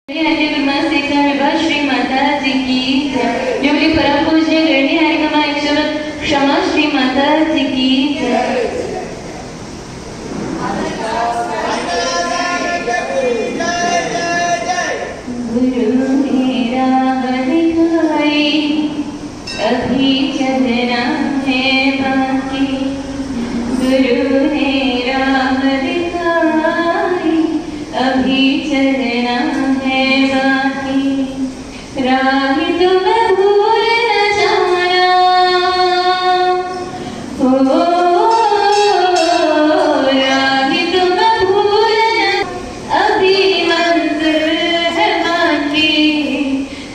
श्री माता जी की जय। जोली परम पूज्य गृहिणी हरिकमा ईश्वर क्षमा श्री माता जी की जय। गुरु ने राह दिखाई अभी चलना है बाकी। गुरु ने राह दिखाई अभी चलना है बाकी। राह तुम भूल न जाना हो, राह तुम भूल न, अभी मंजिल है बाकी।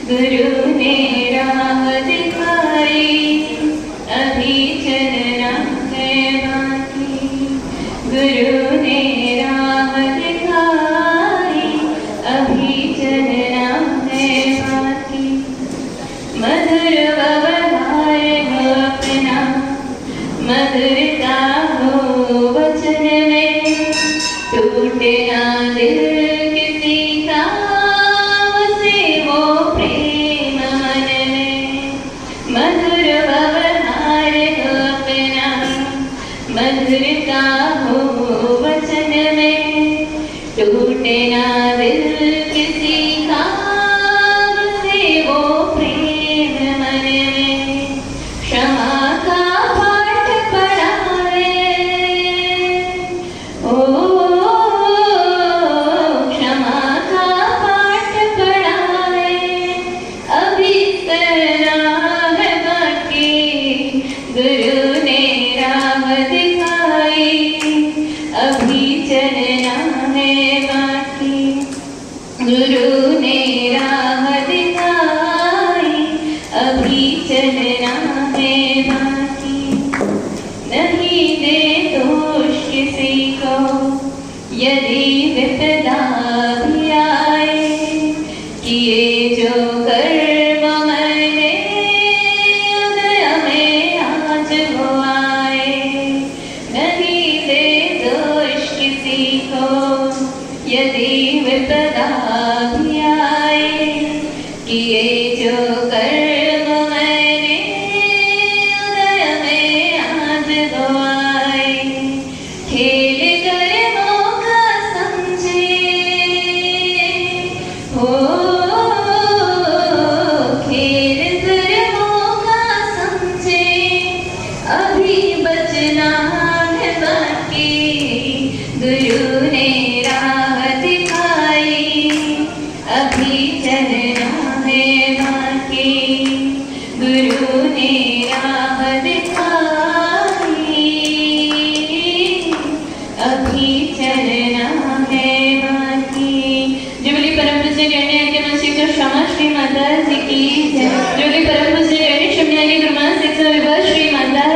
गुरु ने राह दिखाई अभी चलना है बाकी। गुरु ने राह दिखाई अभी चलना है बाकी। मधुर व्यवहार हो अपना, मधुरता हो वचन में। टूटे ना दिल किसी का, बसे वो प्रेम मन में। मधुर व्यवहार हो अपना, मधुरता हो वचन में। टूटे ना दिल किसी का, बसे वो प्रेम मन में। क्षमा का पाठ पढ़ावे ओ, क्षमा का पाठ पढ़ावे अभी करना है बाकी। गुरु ने राह दिखाई अभी चलना है बाकी। गुरु ने राह दिखाई अभी चलना है बाकी। नहीं दे दोष किसी को यदि विपदा भी आए। किए जो कर्म मैंने उदय में आज वो आए। नहीं दे दोष किसी को यदि विपदा भी आए। किए जो कर्म मैंने उदय में आज वो आए। खेल कर्मों का समझे हो, खेल कर्मों का समझे अभी बचना है बाकी। गुरु ने राह दिखाई अभी चलना है बाकी। गुरु ने राह दिखाई अभी चलना है बाकी। जुबली परम पूज्य गृहिणी हरिकमा ईश्वर क्षमा श्री माता जी की जय। जुबली परम पूज्य गृहिणी शिवन्यानी गुरुमा शिक्षा विभा श्री माता।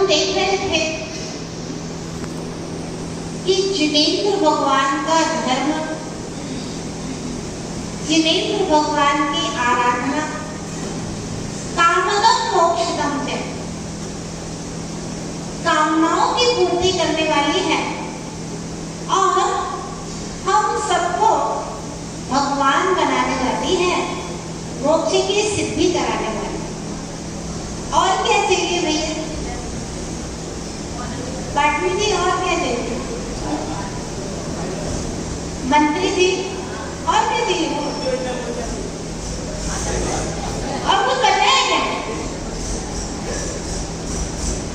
हम देख रहे थे कि जिनेंद्र भगवान का धर्म, जिनेंद्र भगवान की आराधना कामदम मोक्षदम है, कामनाओं की पूर्ति करने वाली है और हम सबको भगवान बनाने वाली है, मोक्ष की सिद्धि कराने वाली। और क्या चाहिए भैया पाटनी जी? और क्या चाहिए मंत्री जी? और क्या चाहिए? और कुछ बताया क्या?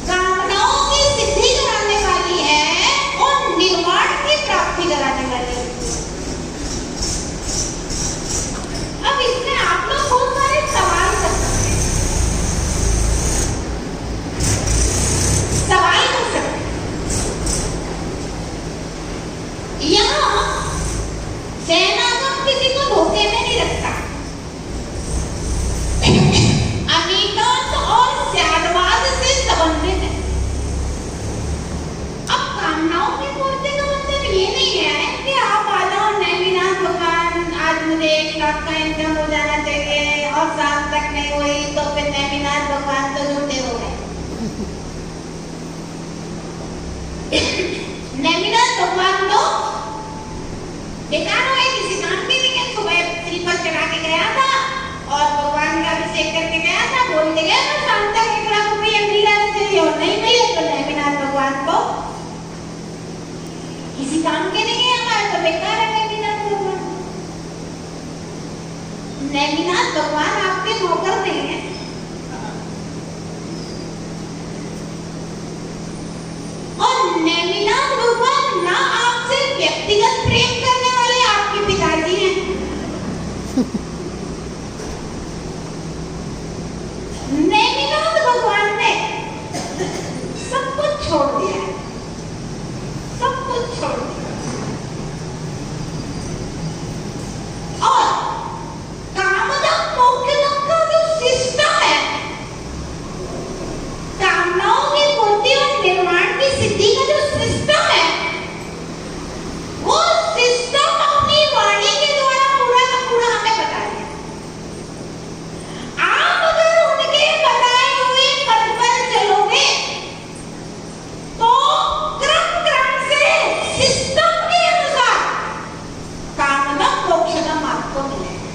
कामनाओं की सिद्धि कराने वाली है और निर्वाण की प्राप्ति कराने वाली है। अब इसमें आप लोग बहुत सारे सवाल कर सकते हैं, सवाल कर सकते हैं। यहाँ जैनागम किसी को धोखे में नहीं रखता, अनिकांत और स्यादवाद से संबंधित है। अब कामनाओं की पूर्ति का मतलब ये नहीं है कि आप आ जाओ नैमिनाथ भगवान, आज मुझे 1 लाख का इनकम हो जाना चाहिए और शाम तक नहीं हुई तो फिर नैमिनाथ भगवान तो झूठे हो गए। नैमिनाथ भगवान तो बेकार हो गए, किसी काम के नहीं है। सुबह श्रीफल चढ़ा के गया था और भगवान का अभिषेक करके गया था, बोल के गया था शाम तक 1 लाख रुपया मिल जाना चाहिए और नहीं मिले तो नैमिनाथ भगवान को किसी काम के नहीं है, हमारे तो बेकार है नैमिनाथ भगवान। नैमिनाथ भगवान आपके नौकर नहीं है, और नैमिनाथ भगवान ना आपसे व्यक्तिगत प्रेम करने वाले आपके पिताजी हैं। नैमिनाथ भगवान ने सब कुछ छोड़ दिया है, सब कुछ छोड़ दिया और कामदम मोक्षदम का जो सिस्टम है, कामनाओं की पूर्ति और निर्माण की सिद्धि का जो सिस्टम है, वो सिस्टम अपनी वाणी के द्वारा पूरा का पूरा हमें बता दिया। आप अगर उनके बताए हुए पथ पर चलोगे तो क्रम क्रम से सिस्टम के अनुसार कामदम मोक्षदम आपको मिलेगा।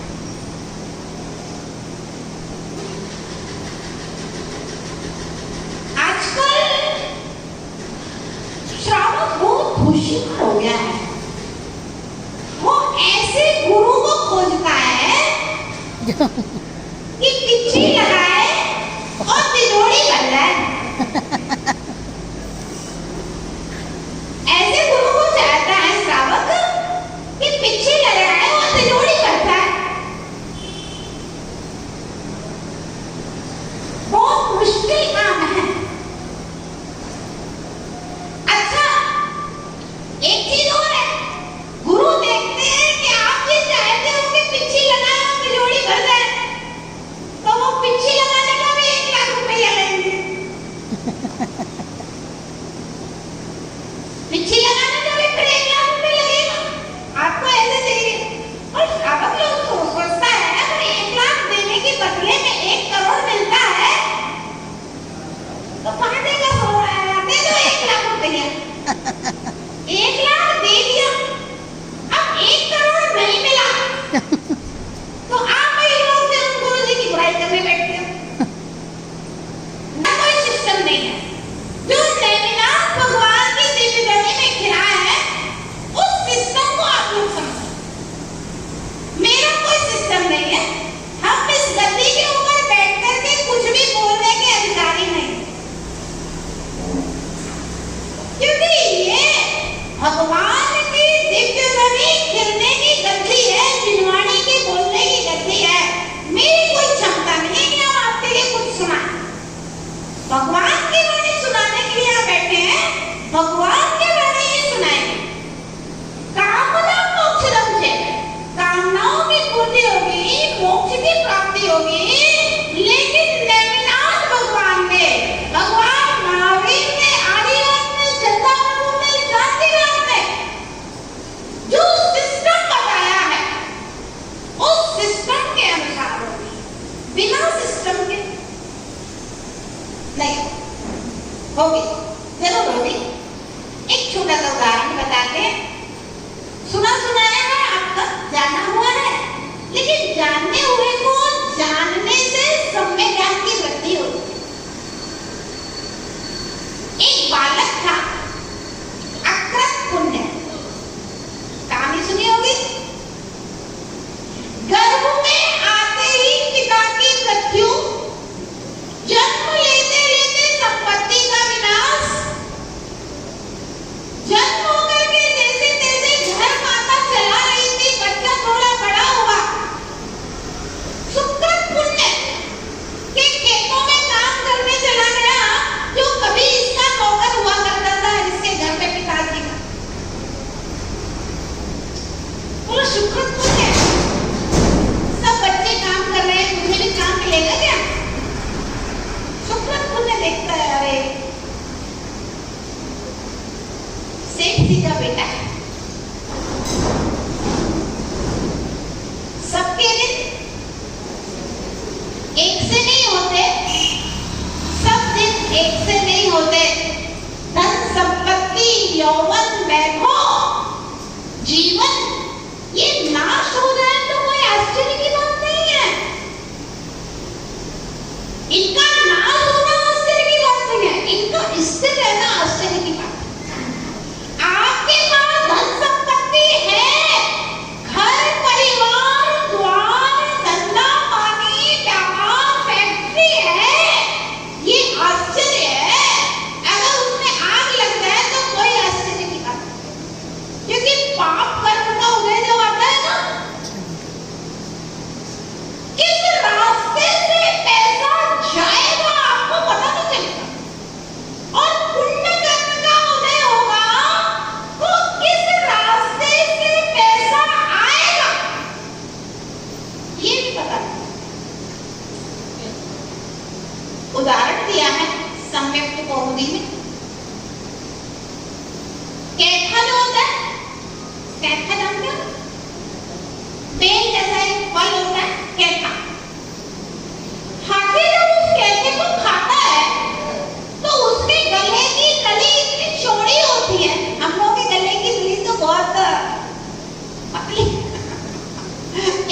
आजकल श्रावक बहुत होशियार हो गया है, वो ऐसे गुरु को खोजता है कि पिछी लगाए और तिजोरी कर जाए। ऐसे गुरु को चाहता है श्रावक कि पिछी लगाए और तिजोरी करता है। बहुत मुश्किल काम है। अच्छा, एक चीज और है, गुरु देखते हैं कि आप ये चाहते हो कि पिछी लगाए और तिजोरी कर जाए, तो वो पिछी लगाने का भी 1 लाख रुपया लेंगे। पिछी लगाने का भी फिर 1 लाख रुपया लगेगा। आपको ऐसे चाहिए और श्रावक लोग तो सोचता है अगर 1 लाख देने के बदले में 1 करोड़ मिलता है नहीं होगी, जरूर होगी। एक छोटा सा उदाहरण बताते हैं। सुना सुनाया है, आपका जाना हुआ है, लेकिन जानने हुए को जानने से सम्य ज्ञान की वृद्धि होती है। एक बालक था, अकृत पुण्य, कहानी सुनी होगी। गर्भ में आते ही पिता की मृत्यु, जन्म लेते लेते संपत्ति का विनाश, जन्म होकर के जैसे तैसे घर माता चला रही थी, बच्चा थोड़ा बड़ा हुआ, सुकृत पुण्य के खेतों में काम करने चला गया, जो कभी इसका नौकर हुआ करता था, इसके घर में पिताजी का। बोलो सुकृत पुण्य, सब बच्चे काम कर रहे हैं, मुझे भी काम मिलेगा क्या? सुकृत पुण्य देखता है, अरे सेठ जी का बेटा है, सबके दिन एक से नहीं होते, सब दिन एक से नहीं होते। धन संपत्ति यौवन वैभव जीवन ये नाश हो जाए तो कोई आश्चर्य की बात नहीं है। इनका नाश होना आश्चर्य की बात नहीं है, इनका स्थिर रहना आश्चर्य की बात है। आपके पास धन संपत्ति है, घर परिवार द्वार धंधा पानी व्यापार फैक्ट्री है, ये आश्चर्य है। अगर उसमें आग लग जाए तो कोई आश्चर्य की बात नहीं, क्योंकि पाप कर्म का उदय जब आता है ना, किस रास्ते से पैसा जाएगा आपको पता नहीं चलेगा, और पुण्य कर्म का उदय होगा तो किस रास्ते से पैसा आएगा ये भी पता नहीं। उदाहरण दिया है सम्यक्त कौमुदी में। कैथा जो होता है, कैथा जानते हो? बेल जैसा एक फल होता है कैथा। हाथी जब उस कैथे को खाता है तो उसके गले की तली इतनी चौड़ी होती है, हम लोग के गले की तली तो बहुत पतली।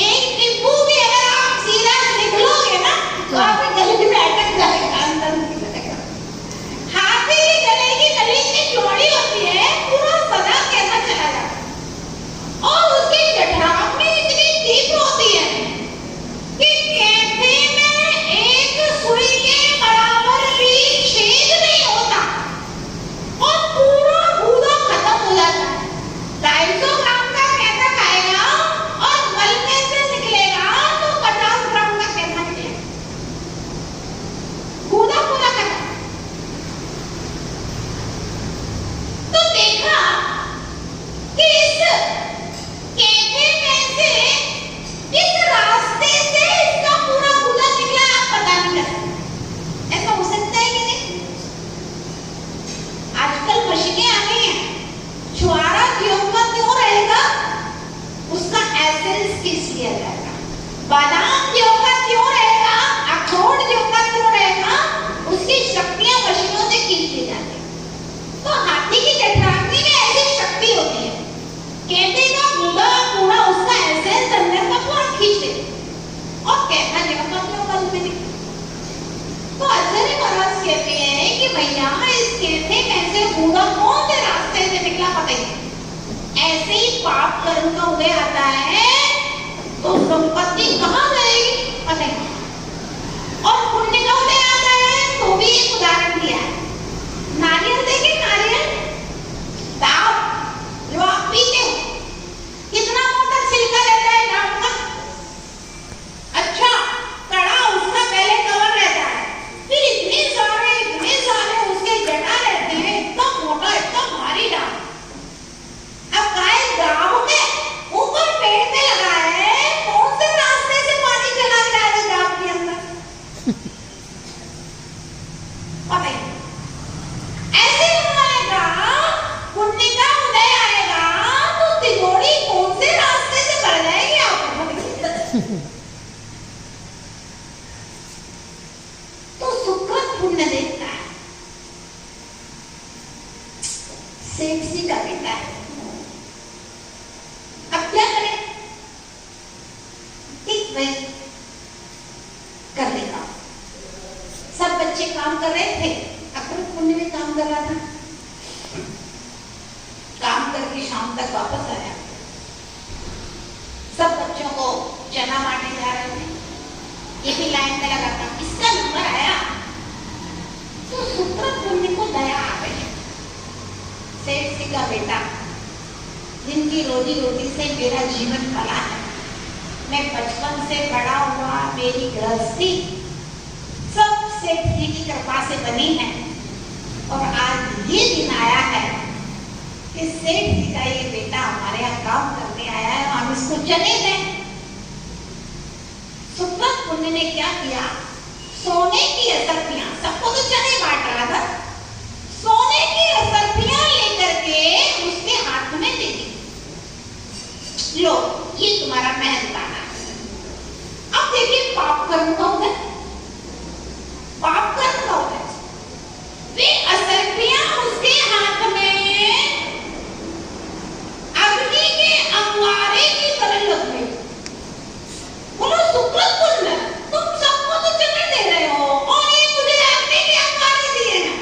एक नींबू भी अगर आप सीधा निकलोगे ना तो आपके गले में अटक जाएगा, अंदर निकलेगा। हाथी के गले की तली इतनी चौड़ी होती है, पूरा सदा कैथा चला जाता है, और उसकी जठराग्नि इतनी तीव्र होती है कि कैथे में एक सुई के बराबर भी छेद नहीं होता, और पूरा गूदा खत्म हो जाता है। 250 ग्राम का कैथा खाएगा और मल में से निकलेगा तो 50 ग्राम का कैथा निकलेगा, गूदा पूरा खत्म। तो देखा कि इस कैथे में से किस रास्ते से इसका पूरा गूदा निकला, आप पता नहीं कर सकते। ऐसा हो सकता है कि नहीं? आजकल मशीनें आ गई हैं, छुआरा गेहूं का क्यों रहेगा, उसका एसेंस किस लिया जाएगा। बादाम गेहूं का क्यों रहेगा, अखरोट गेहूं का क्यों रहेगा, उसकी शक्तियां मशीनों से खींच ली जाती है। तो हाथी की जठराग्नि में ऐसी शक्ति होती है, कहते का गूदा पूरा उसका एसेंस अंदर का पूरा खींच ले, और कैथा जगह पर क्यों बल में निकले। तो आचार्य महाराज कहते हैं कि भैया इस कैथे में से गूदा कौन से रास्ते से निकला पता ही। ऐसे ही पाप कर्म का उदय आता है तो संपत्ति कहाँ जाएगी पता ही, और पुण्य का उदय आता है तो भी एक उदाहरण दिया है। नारियल देखे, नारियल दाब जो आप पीते हो, कितना मोटा छिलका रहता है दाब का, अच्छा कड़ा उसका पहले कवर रहता है, फिर इतने सारे उसके जटा रहते हैं, इतना मोटा इतना भारी दाब। अब गाय दाब के ऊपर पेड़ पे लगा है, कौन से रास्ते से पानी चला जाएगा दाब के अंदर पता नहीं। ऐसे बनाएगा, पुण्य का उदय आएगा तो तिजोरी कौन से रास्ते से भर जाएगी आपको। तो सुकृत पुण्य देखता है। सेठ जी का बेटा है, अब क्या करें? ठीक भाई कर लेगा। सब बच्चे काम कर रहे थे, अक्रूर पुण्य में काम कर रहा था। काम करके शाम तक वापस आया, सब बच्चों को चना बांटने जा रहे थे। ये भी लाइन में लगा था, इसका नंबर आया तो सुकृत पुण्य को दया आ गई। सेठ जी का बेटा, जिनकी रोजी रोटी से मेरा जीवन पला है, मैं बचपन से बड़ा हुआ, मेरी गृहस्थी सब सेठ जी की कृपा से बनी है। और आज ये दिन आया है कि सेठ जी का ये बेटा हमारे यहाँ काम करने आया है, हम इसको चने दें। सुकृत पुण्य ने क्या किया? सोने की असरफियां, सबको तो चने बांट रहा था, सोने की असरफियां लेकर के उसके हाथ में दे दी। लो, ये तुम्हारा मेहनताना है। अब देखिए पाप कर्म का उदय, पाप कर्म का उदय। वे असरफियां उसके हाथ में अग्नि के अंगारे की तरह लग गई। बोलो सुकृत पुण्य, तुम सबको तो चने दे रहे हो और ये मुझे अग्नि के अंगारे दिए हैं।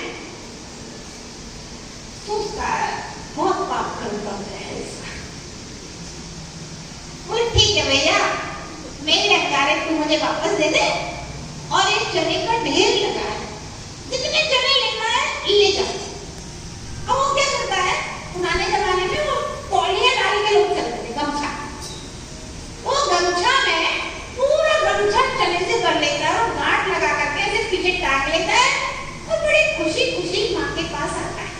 सोचता है बहुत पाप करता है इसका। बोले ठीक है भैया, मेरे अंगारे तू मुझे वापस दे दे और एक चने का ढेर लगा है, जितने चने लेना है ले जा। अब वो क्या करता है, पुराने जमाने में वो तौलिया डाल के लोग चलते थे, गमछा। वो गमछा में पूरा गमछा चने से भर लेता है और गांठ लगा करके ऐसे पीछे टांग लेता है और बड़ी खुशी खुशी माँ के पास आता है।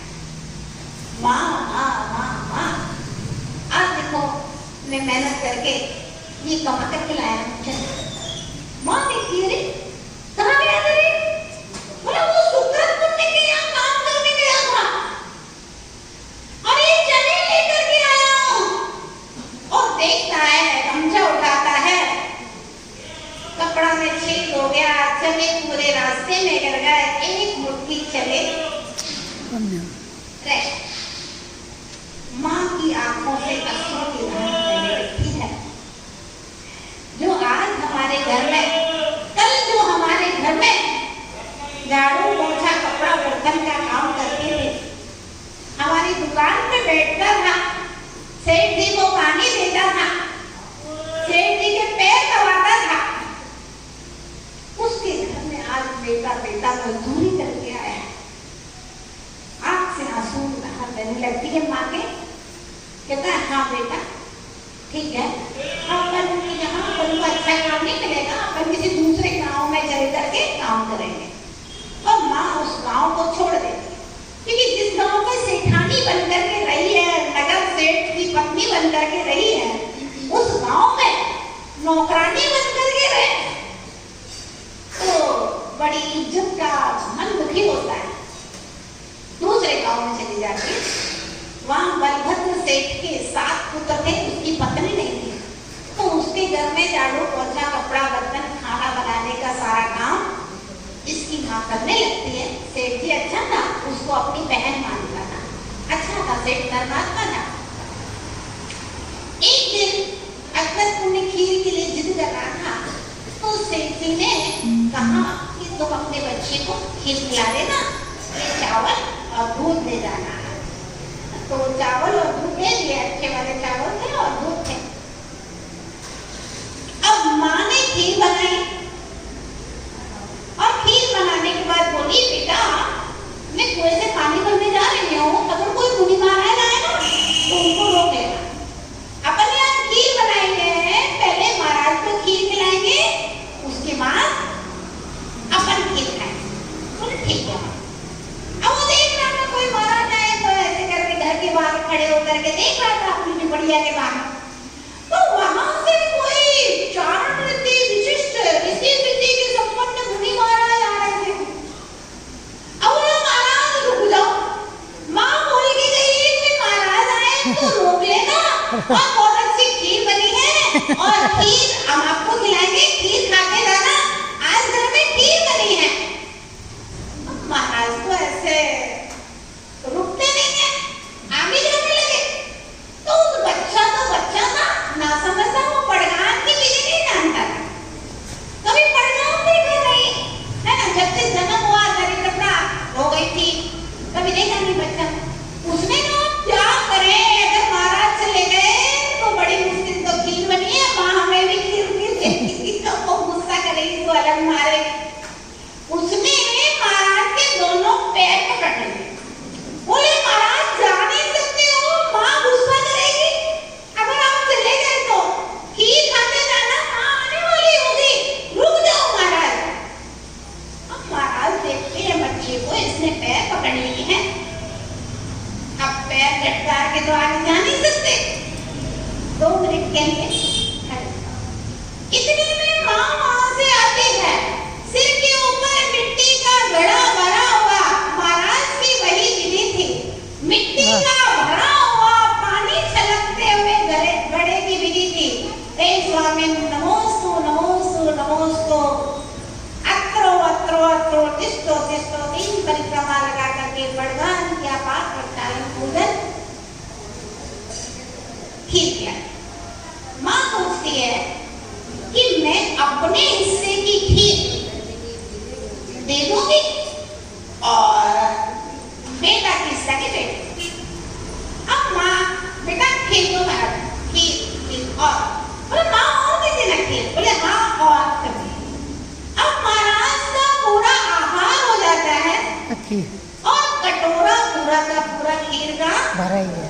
माँ माँ माँ माँ, आज देखो मैं मेहनत करके ये कमा करके लाया हूँ। माँ देखती है, कहाँ गया था रे? बोला वो सुकृत पुण्य के यहाँ काम करने गया था और ये चने लेकर के आया हूँ। और देखता है, गमछा उठाता है, कपड़ा में छील हो गया, चने पूरे रास्ते में गिर गए, एक मुट्ठी चले रह। माँ की आंखों से अश्रु की धारा बहने लगती है। जो आज हमारे घर में, कल जो हमारे घर में झाड़ू पोछा कपड़ा बर्तन का काम करते थे, हमारी दुकान पे बैठता था, सेठ जी को पानी देता था, सेठ जी के पैर दबाता था, उसके घर में आज बेटा बेटा मजदूरी करके आया है। आंख से आंसू बहने लगती है माँ के। कहता है हाँ बेटा ठीक है, अपन यहाँ अपन को अच्छा काम नहीं मिलेगा, अपन किसी दूसरे गांव में चल करके काम करेंगे। और माँ उस गांव को छोड़ देती है, क्योंकि जिस गांव में सेठानी बनकर के रही है, नगर सेठ की पत्नी बनकर के रही है, उस गांव में नौकरानी बनकर के रहे तो बड़ी इज्जत का मन दुखी होता है। दूसरे गांव में चली जाती है, वहां बलभद्र सेठ के 7 पुत्र थे, उसकी पत्नी नहीं थी, तो उसके घर में झाड़ू पोछा कपड़ा बर्तन खाना बनाने का सारा काम इसकी माँ करने लगती है। सेठ जी अच्छा था, उसको अपनी बहन मानता था, अच्छा था सेठ, धर्मात्मा था। एक दिन अक्रूर पुण्य खीर के लिए जिद कर रहा था, तो सेठ जी ने कहा कि तुम अपने बच्चे को खीर खिला देना, ये चावल और दूध ले जाना। तो चावल और दूध दे दिए, अच्छे वाले चावल थे और दूध थे। अब माँ ने खीर बनाई और खीर बनाने के बाद बोली बेटा मैं कुएं से पानी भरने जा रही हूँ, अगर कोई मुनि महाराज आए ना तो उनको रोक लेना। अपन यहाँ खीर बनाएंगे, पहले महाराज को खीर खिलाएंगे, उसके बाद अपन खीर खाएंगे। बोले ठीक है। अब वो देख रहा था कोई महाराज आए तो ऐसे करके घर के बाहर खड़े होकर के देख रहा था अपनी बढ़िया के बाहर, तो वहां से कोई चारण रीति विशिष्ट ऋषि रीति के संपन्न मुनि महाराज आ रहे थे। अब वो महाराज रुक जाओ, माँ बोल के गई कि महाराज आए तो रोक लेना और बहुत अच्छी खीर बनी है और खीर हम आपको खिलाएंगे, खीर खा के जाना, आज घर में खीर बनी है। लटका के तो आगे जा नहीं सकते। 2 मिनट के लिए इतने में माँ वहां से आती है, सिर के ऊपर मिट्टी का घड़ा भरा हुआ। महाराज की वही विधि थी, मिट्टी का भरा हुआ पानी छलकते हुए घड़े की विधि थी। हे स्वामी नमोस्तु नमोस्तु नमोस्तु, अत्रो अत्रो अत्रो तिष्ठो तिष्ठो, 3 परिक्रमा लगा करके भगवान क्या पाठ प्रक्षालन पूजन खीर किया। माँ पूछती है कि मैं अपने हिस्से की खीर दे दूंगी और बेटा की हिस्सा के बेटे। अब माँ बेटा खीर दो, खीर और बोले माँ और दे देना खीर, बोले हाँ और कभी। अब महाराज का पूरा आहार हो जाता है और कटोरा पूरा का पूरा खीर का भरा ही है।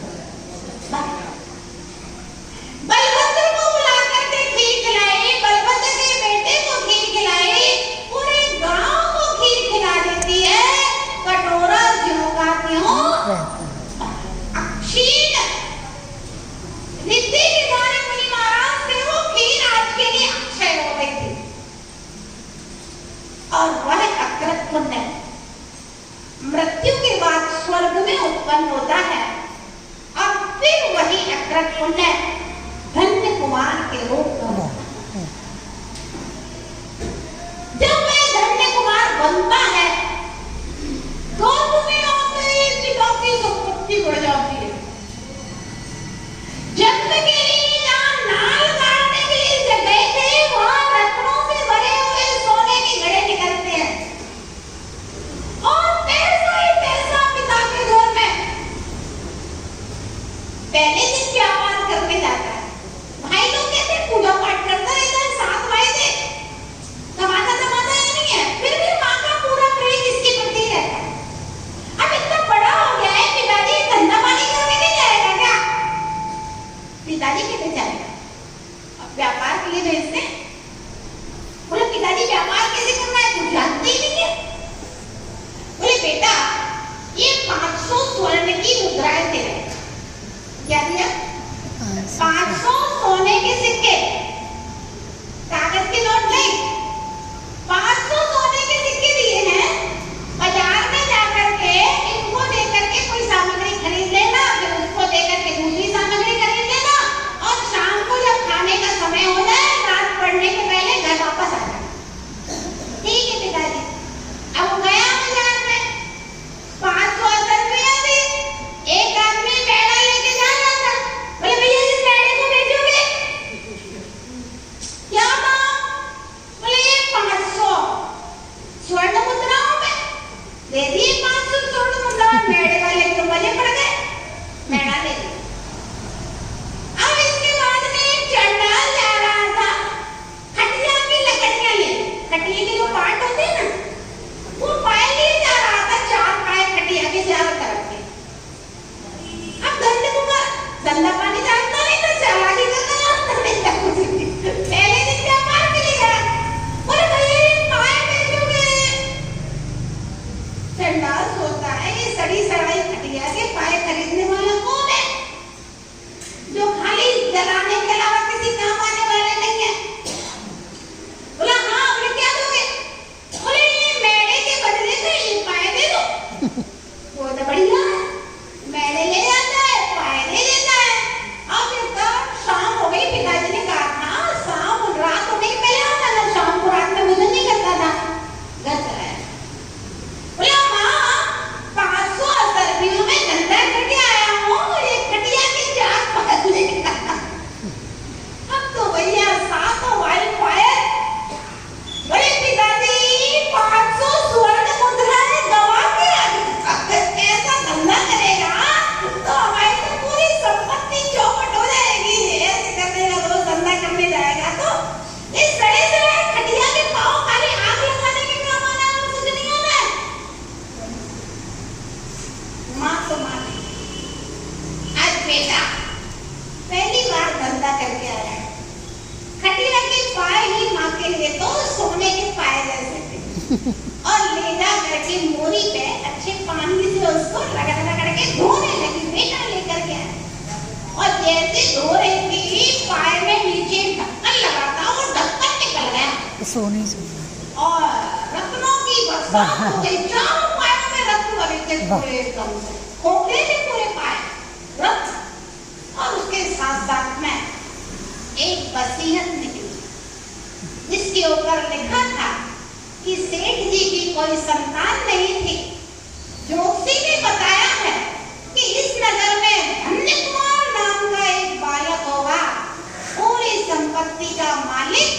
बलभद्र को बुला करके खीर खिलाई, बलभद्र के बेटे को खीर खिलाई, पूरे गांव को खीर खिला देती है। कटोरा ज्यों का त्यों अक्षीण। ऋद्धि विधानी मुनि महाराज थे, वो खीर आज के लिए अक्षय हो गई थी और वह अकृत पुण्य मृत्यु के बाद स्वर्ग में उत्पन्न होता है और फिर वही अकृत पुण्य धन्य कुमार के रूप में, जब वह धन्य कुमार बनता है तो तुम्हें पिता की संपत्ति बढ़ जाती है। जन्म के लिए जहाँ नाल काटने के लिए जगह थे, वहाँ रत्नों से भरे हुए सोने के घड़े निकलते हैं और पैसा ही पैसा पिता के घर में। पहले दिन व्यापार करने जाता है, भाई लोग कहते पूजा पाठ करता रहता है, 7 भाई थे, कमाता ही नहीं है, फिर भी माँ का पूरा प्रेम इसके प्रति रहता है। अब इतना बड़ा हो गया है, पिताजी धंधा पानी करने नहीं जाएगा क्या? पिताजी कहते जाएगा, अब व्यापार के लिए भेजते। बोले पिताजी व्यापार कैसे करना है, कुछ जानते ही नहीं है। बोले बेटा ये 500 स्वर्ण की मुद्राएं दे रहे, क्या दिया? 500 सोने के सिक्के, कागज के नोट नहीं, 500 सोने के सिक्के दिए हैं। बाजार में जाकर के इनको देकर के कोई सामग्री खरीद लेना, फिर उसको देकर के दूसरी सामग्री खरीद लेना और शाम को जब खाने का समय हो जाए, रात पड़ने के पहले घर वापस आ जाए। ठीक है पिताजी। अब वो गया बाजार में, 500 रुपया दी, एक आदमी पेड़ा लेके जा रहा था। बोले भैया इस पेड़े को बेचोगे? क्या दाम? बोले ये 500 स्वर्ण मुद्राओं में दे दिए। 500 स्वर्ण मुद्राओं पेड़े वाले तो मजे पड़ गए, पेड़ा ले लिया। अब इसके बाद में एक चंडाल जा रहा था, खटिया की लकड़ियां ले, खटिया के जो पार्ट होते हैं ना, वो पाए लिए जा रहा था, 4 पाए खटिया के चारों तरफ के। अब धन्य कुमार धंधा पानी जानता नहीं था, चालाकी करना जानता नहीं था कुछ भी। पहले दिन व्यापार के लिए गया, बोले भैया ये पाए बेचोगे? चंडाल सोचता है ये सड़ी सड़ाई खटिया के पाए खरीदने वाला कौन है, जो खाली जलाने के अलावा किसी काम आने वाले नहीं है। बोला हाँ, बोले क्या दोगे? बोले ये मेढ़े के बदले से ये पाए दे दो। वो तो बढ़िया है, मेढ़े ले जाता है, पाए दे देता है। अब जब शाम हो गई, पिताजी ने कहा था शाम रात होने के पहले आता था, शाम को रात में भोजन नहीं करता था, घर चला आया। बोला माँ 500 रुपयों में धंधा करके आया हूँ, ये खटिया की जात बदलने का। अब तो भैया 7 वाइल्ड फायर। बोले पिताजी 500 स्वर्ण मुद्राएं गवा के ऐसा धंधा करेगा तो हमारी तो पूरी संपत्ति चौपट हो जाएगी। ऐसे करने का रोज धंधा करने जाएगा तो इस सड़े सड़े खटिया के पाँव खाली आग लगाने के काम आना है और कुछ नहीं होना है। माँ तो माँ आज बेटा पहली बार धंधा करके आया है, खटिया के पाए ही माँ के लिए तो सोने के पाए जैसे थे और ले जा करके मोरी पे अच्छे पानी से उसको रगड़ रगड़ के धोने लगी। बेटा लेकर और जैसे धो रही थी पाए में नीचे ढक्कन लगा था, वो ढक्कन निकल गया सोनी और रत्नों की बरसात हो गई। चारों पायों में रत्न भरे थे पूरे, एकदम से खोखले थे पूरे पाए रत्न। और उसके साथ साथ में एक वसीयत निकली जिसके ऊपर लिखा था कि सेठ जी की कोई संतान नहीं थी। जोशी ने बताया है कि इस नगर में धन्य कुमार नाम का एक बालक होगा, पूरी संपत्ति का मालिक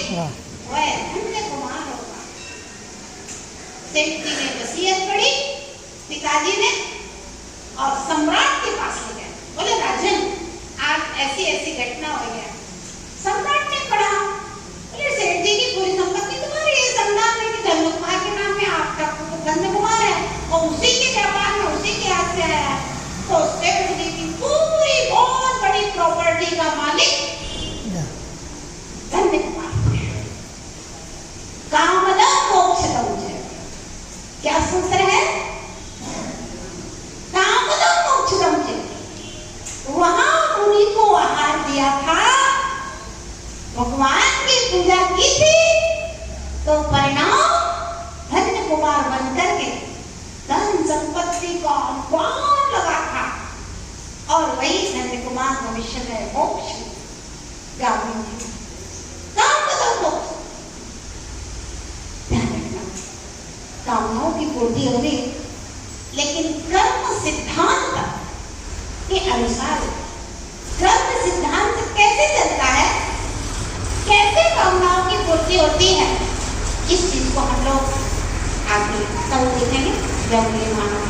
वह धन्य कुमार होगा। सेठ जी ने वसीयत पढ़ी पिताजी ने और सम्राट के पास ले गए, बोले राजन आज ऐसी ऐसी घटना हो गया। सम्राट ने पढ़ा, बोले सेठ जी की पूरी संपत्ति तुम्हारी है, सम्राट ने कि धन्य कुमार के नाम में आपका धन्य कुमार है और उसी के व्यापार में उसी के हाथ से आया। तो सेठ जी की पूरी बहुत बड़ी प्रॉपर्टी का मालिक धन्य कुमार। कामदम मोक्षदम जय, क्या सूत्र है? कामदम मोक्षदम जय। वहां मुनि को आहार दिया था, भगवान की पूजा की थी, तो परिणाम धन्य कुमार बनकर के धन संपत्ति का अपार लगा था। और वही धन्य कुमार भविष्य में मोक्ष गामी थे। कामदम मोक्ष, कामनाओं की पूर्ति हो गई, लेकिन कर्म सिद्धांत के अनुसार कर्म सिद्धांत कैसे चलता है, कैसे कामनाओं की पूर्ति होती है, इस चीज को हम लोग आगे कल देखेंगे जब ये मानव